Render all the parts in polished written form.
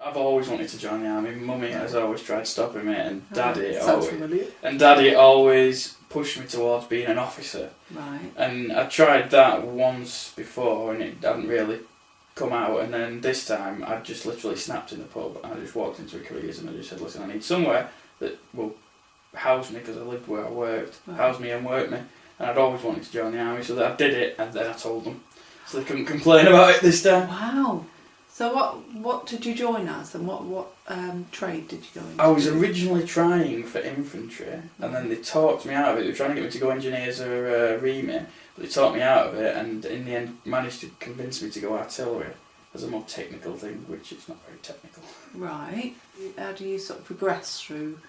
I've always wanted to join the army. Mummy has always tried stopping me, and Daddy always pushed me towards being an officer. Right. And I tried that once before, and it hadn't really come out. And then this time, I just literally snapped in the pub, and I just walked into a careers, and I just said, "Listen, I need somewhere that will house me because I lived where I worked, house me and work me." And I'd always wanted to join the army, so that I did it, and then I told them, so they couldn't complain about it this time. Wow. So what did you join as, and what trade did you go into? I was originally trying for infantry, and then they talked me out of it. They were trying to get me to go engineers or REME, but they talked me out of it, and in the end managed to convince me to go artillery as a more technical thing, which is not very technical. Right. How do you sort of progress through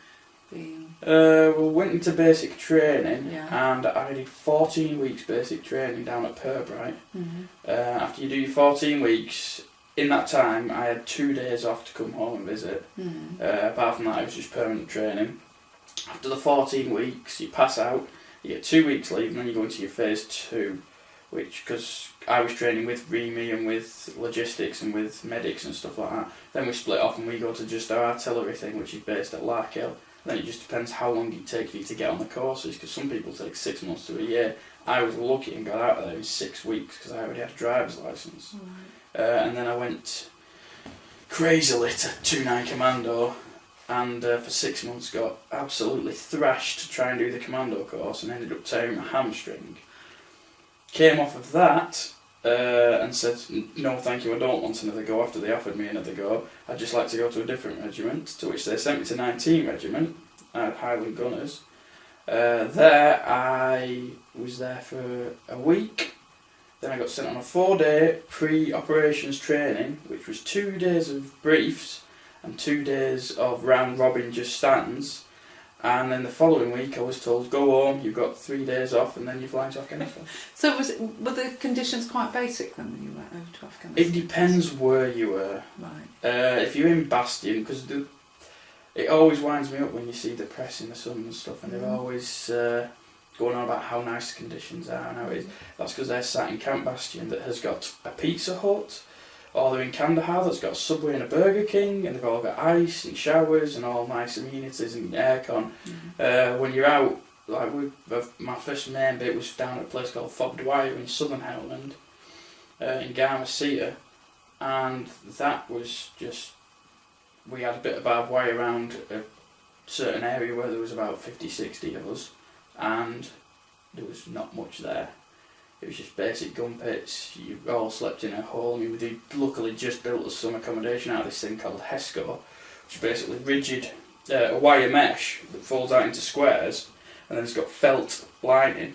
being... We went into basic training, Yeah. and I did 14 weeks basic training down at Purbright. Mm-hmm. After you do your 14 weeks, in that time I had 2 days off to come home and visit. Mm-hmm. Apart from that, it was just permanent training. After the 14 weeks, you pass out, you get 2 weeks leave, and then you go into your phase 2, which, because I was training with REME and with logistics and with medics and stuff like that, then we split off and we go to just our artillery thing, which is based at Larkhill. Then it just depends how long it takes for you to get on the courses, because some people take 6 months to a year. I was lucky and got out of there in 6 weeks because I already had a driver's licence. Right. And then I went crazily to 2-9 Commando, and for 6 months got absolutely thrashed to try and do the Commando course, and ended up tearing my hamstring. Came off of that and said, "No thank you, I don't want another go." After they offered me another go, I'd just like to go to a different regiment, to which they sent me to 19 Regiment, Highland Gunners. There I was there for a week. Then I got sent on a 4-day pre-operations training, which was 2 days of briefs and 2 days of round robin just stands. And then the following week I was told, "Go home, you've got 3 days off, and then you're flying to Afghanistan." So were the conditions quite basic then when you went over to Afghanistan? It depends where you were. Right. If you're in Bastion, because it always winds me up when you see the press in the Sun and stuff, and they're always going on about how nice the conditions are and how it is. That's because they're sat in Camp Bastion that has got a Pizza Hut, or they're in Kandahar that's got a Subway and a Burger King, and they've all got ice and showers and all nice amenities and aircon. Mm-hmm. When you're out, like my first main bit was down at a place called Fob Dwyer in Southern Howland, in Garmacita, and that was just, we had a bit of barbed wire around a certain area where there was about 50-60 of us, and there was not much there. It was just basic gun pits. You all slept in a hole. We luckily just built some accommodation out of this thing called HESCO, which is basically rigid wire mesh that folds out into squares, and then it's got felt lining,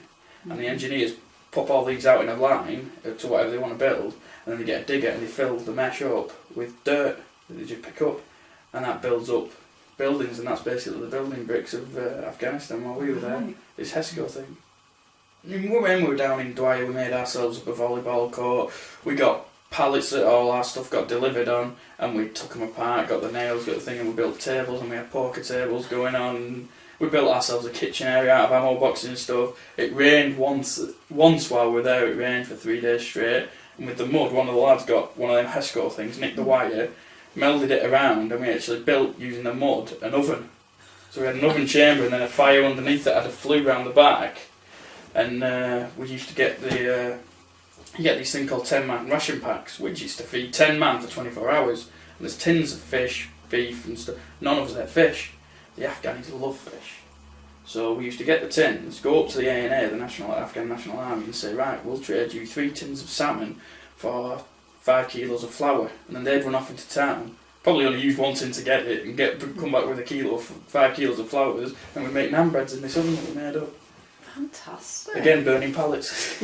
and the engineers pop all these out in a line to whatever they want to build, and then they get a digger and they fill the mesh up with dirt that they just pick up, and that builds up buildings, and that's basically the building bricks of Afghanistan while we were there. This HESCO thing. When we were down in Dwyer, we made ourselves up a volleyball court. We got pallets that all our stuff got delivered on, and we took them apart, got the nails, got the thing, and we built tables, and we had poker tables going on. And we built ourselves a kitchen area out of ammo boxes and stuff. It rained once while we were there. It rained for 3 days straight, and with the mud, one of the lads got one of them HESCO things, nicked the wire, melded it around, and we actually built, using the mud, an oven. So we had an oven chamber and then a fire underneath that had a flue round the back, and we used to get you get these thing called 10-man ration packs, which is to feed 10 man for 24 hours, and there's tins of fish, beef and stuff. None of us had fish. The Afghans love fish. So we used to get the tins, go up to the ANA, the Afghan National Army, and say, "Right, we'll trade you 3 tins of salmon for 5 kilos of flour," and then they'd run off into town, probably only use 1 tin to get it, and come back with 5 kilos of flours, and we'd make naan breads in this oven that we made up. Fantastic. Again, burning pallets.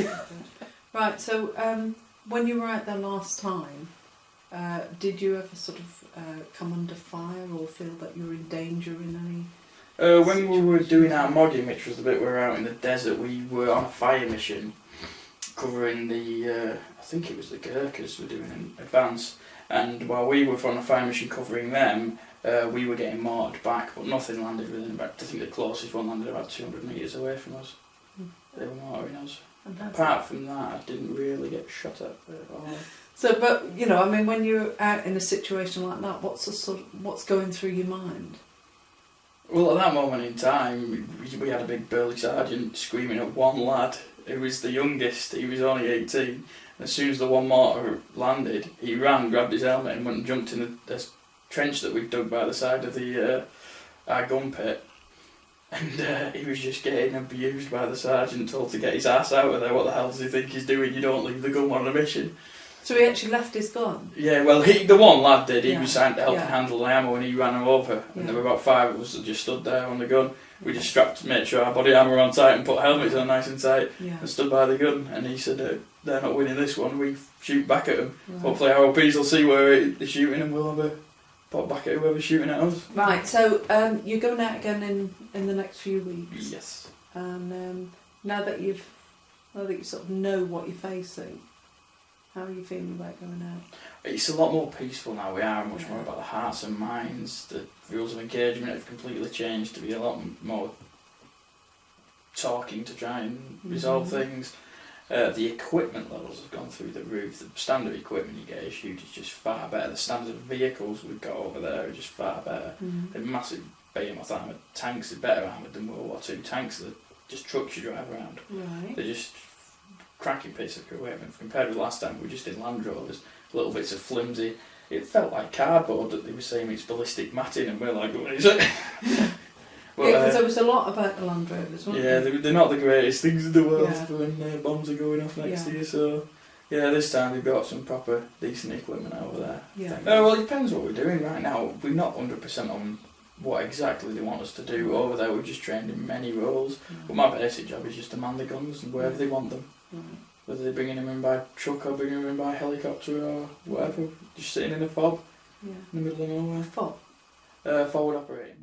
Right, so when you were out there last time, did you ever sort of come under fire or feel that you were in danger in any... When we were doing our mogging, which was the bit we were out in the desert, we were on a fire mission covering the, I think it was the Gurkhas were doing in advance, and while we were on a fire mission covering them, we were getting mortared back, but nothing landed within about, I think the closest one landed about 200 metres away from us. They were mortaring us. Apart from that, I didn't really get shot at all. So, but you know, I mean, when you're out in a situation like that, what's going through your mind? Well, at that moment in time, we had a big burly sergeant screaming at one lad who was the youngest. He was only 18. And as soon as the one mortar landed, he ran, grabbed his helmet, and went and jumped in the trench that we'd dug by the side of our gun pit. And he was just getting abused by the sergeant, told to get his ass out of there. What the hell does he think he's doing? You don't leave the gun on a mission. So he actually left his gun? Yeah, well, the one lad did. He Yeah. was helping Yeah. handle the ammo, and he ran her over. And there were about 5 of us that just stood there on the gun. We just strapped, made sure our body armour on tight and put helmets on nice and tight, Yeah. and stood by the gun. And he said, they're not winning this one, we shoot back at them. Right. Hopefully our OPs will see where they're shooting, and we'll have a pop back at whoever's shooting at us. Right, so you're going out again in the next few weeks. Yes. And now that you sort of know what you're facing, how are you feeling about going out? It's a lot more peaceful now. We are much more about the hearts and minds. The rules of engagement have completely changed to be a lot more talking to try and resolve things. The equipment levels have gone through the roof. The standard equipment you get is huge. It's just far better. The standard vehicles we've got over there are just far better. They're massive behemoth armoured tanks. Are better armoured than World War II tanks. They're just trucks you drive around. Right. They're just cracking piece of equipment. Compared with last time, we were just in Land Rovers, little bits of flimsy. It felt like cardboard that they were saying it's ballistic matting, and we're like, what is it? But, Because there was a lot about the Land Rovers, wasn't yeah, there? they're not the greatest things in the world Yeah. when bombs are going off next Yeah. to you. So, yeah, this time they've got some proper decent equipment over there. Yeah. Well, it depends what we're doing right now. We're not 100% on what exactly they want us to do over there. We've just trained in many roles. But my basic job is just to man the guns and wherever they want them. Right. Whether they're bringing them in by truck or bringing them in by helicopter or whatever. Just sitting in a fob Yeah. in the middle of nowhere. Fob. Forward operating.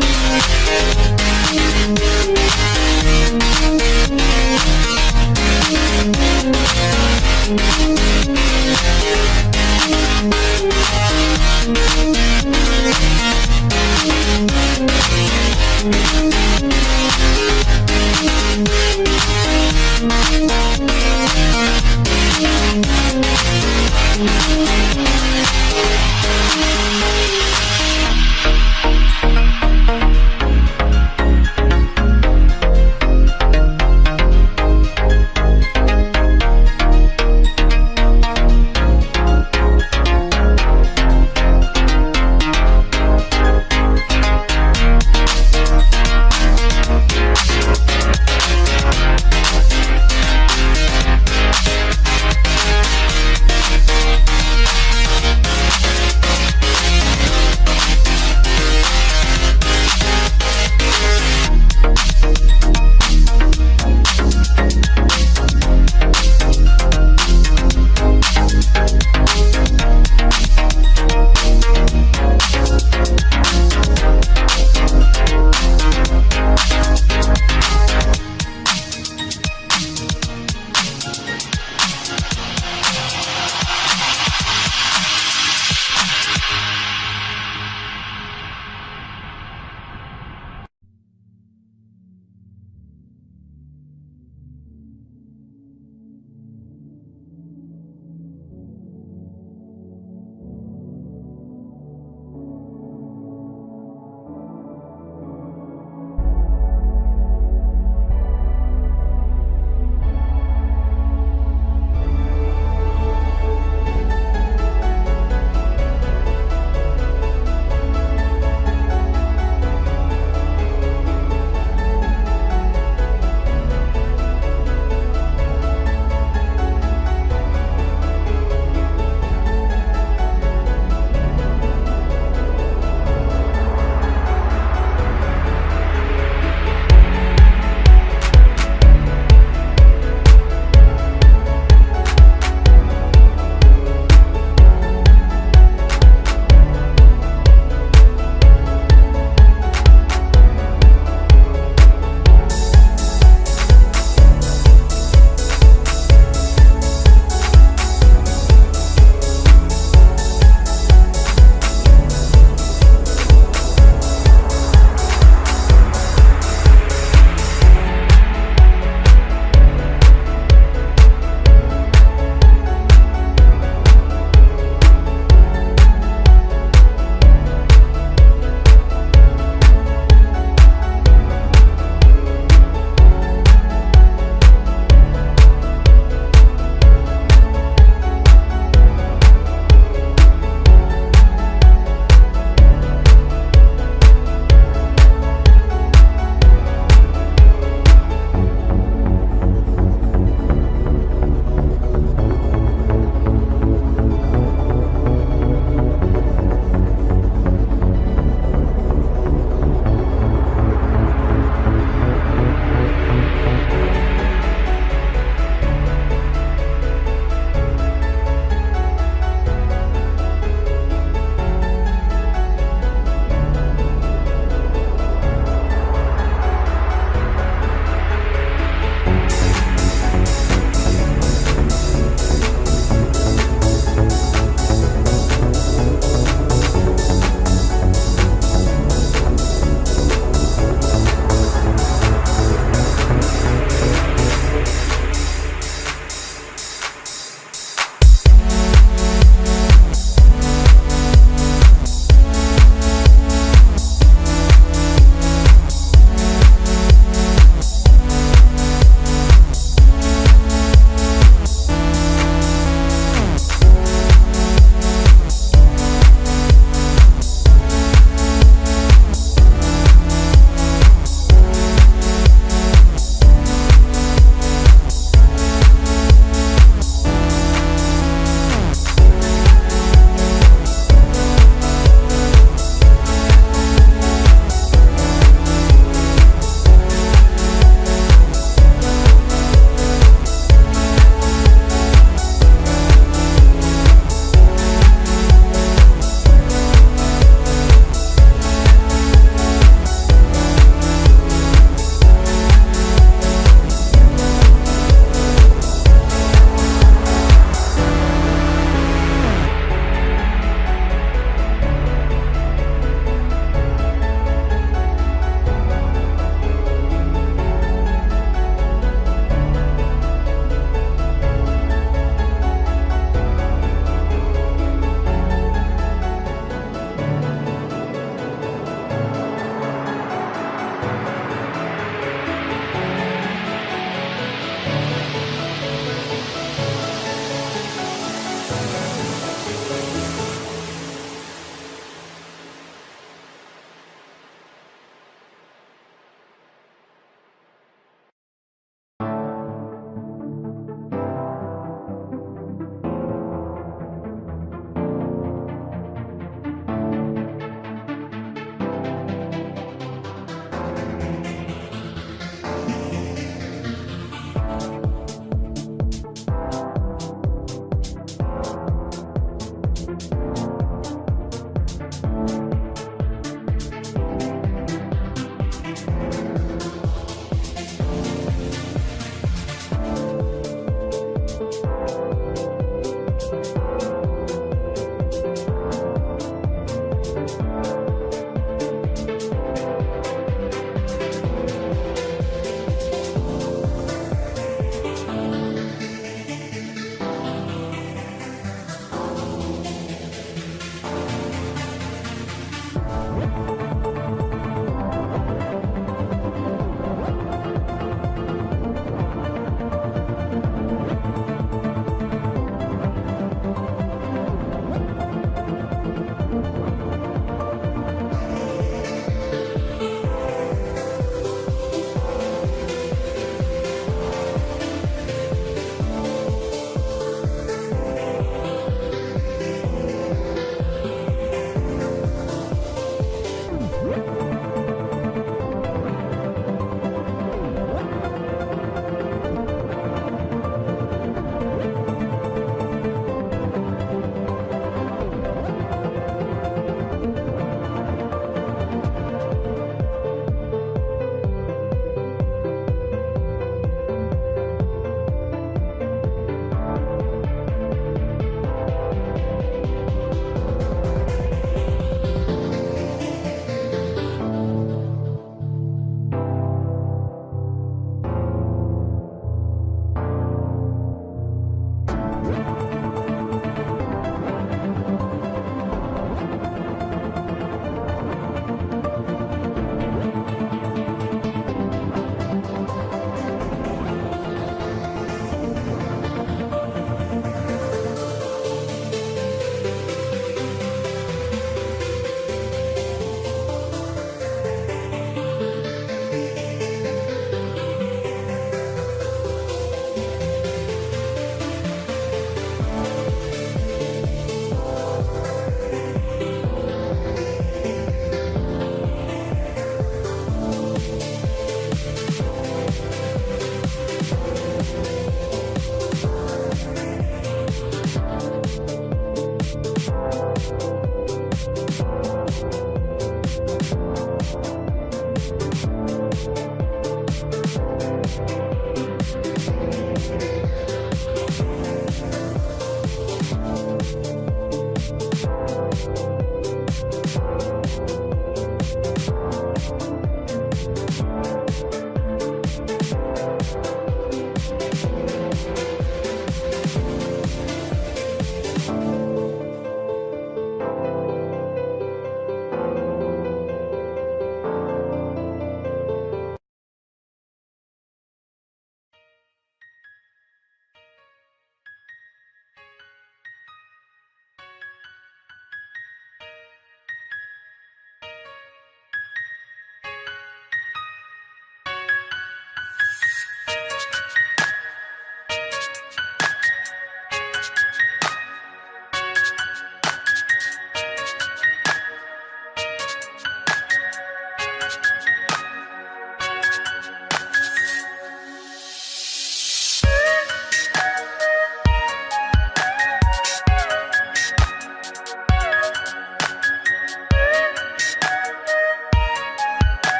We'll be right back.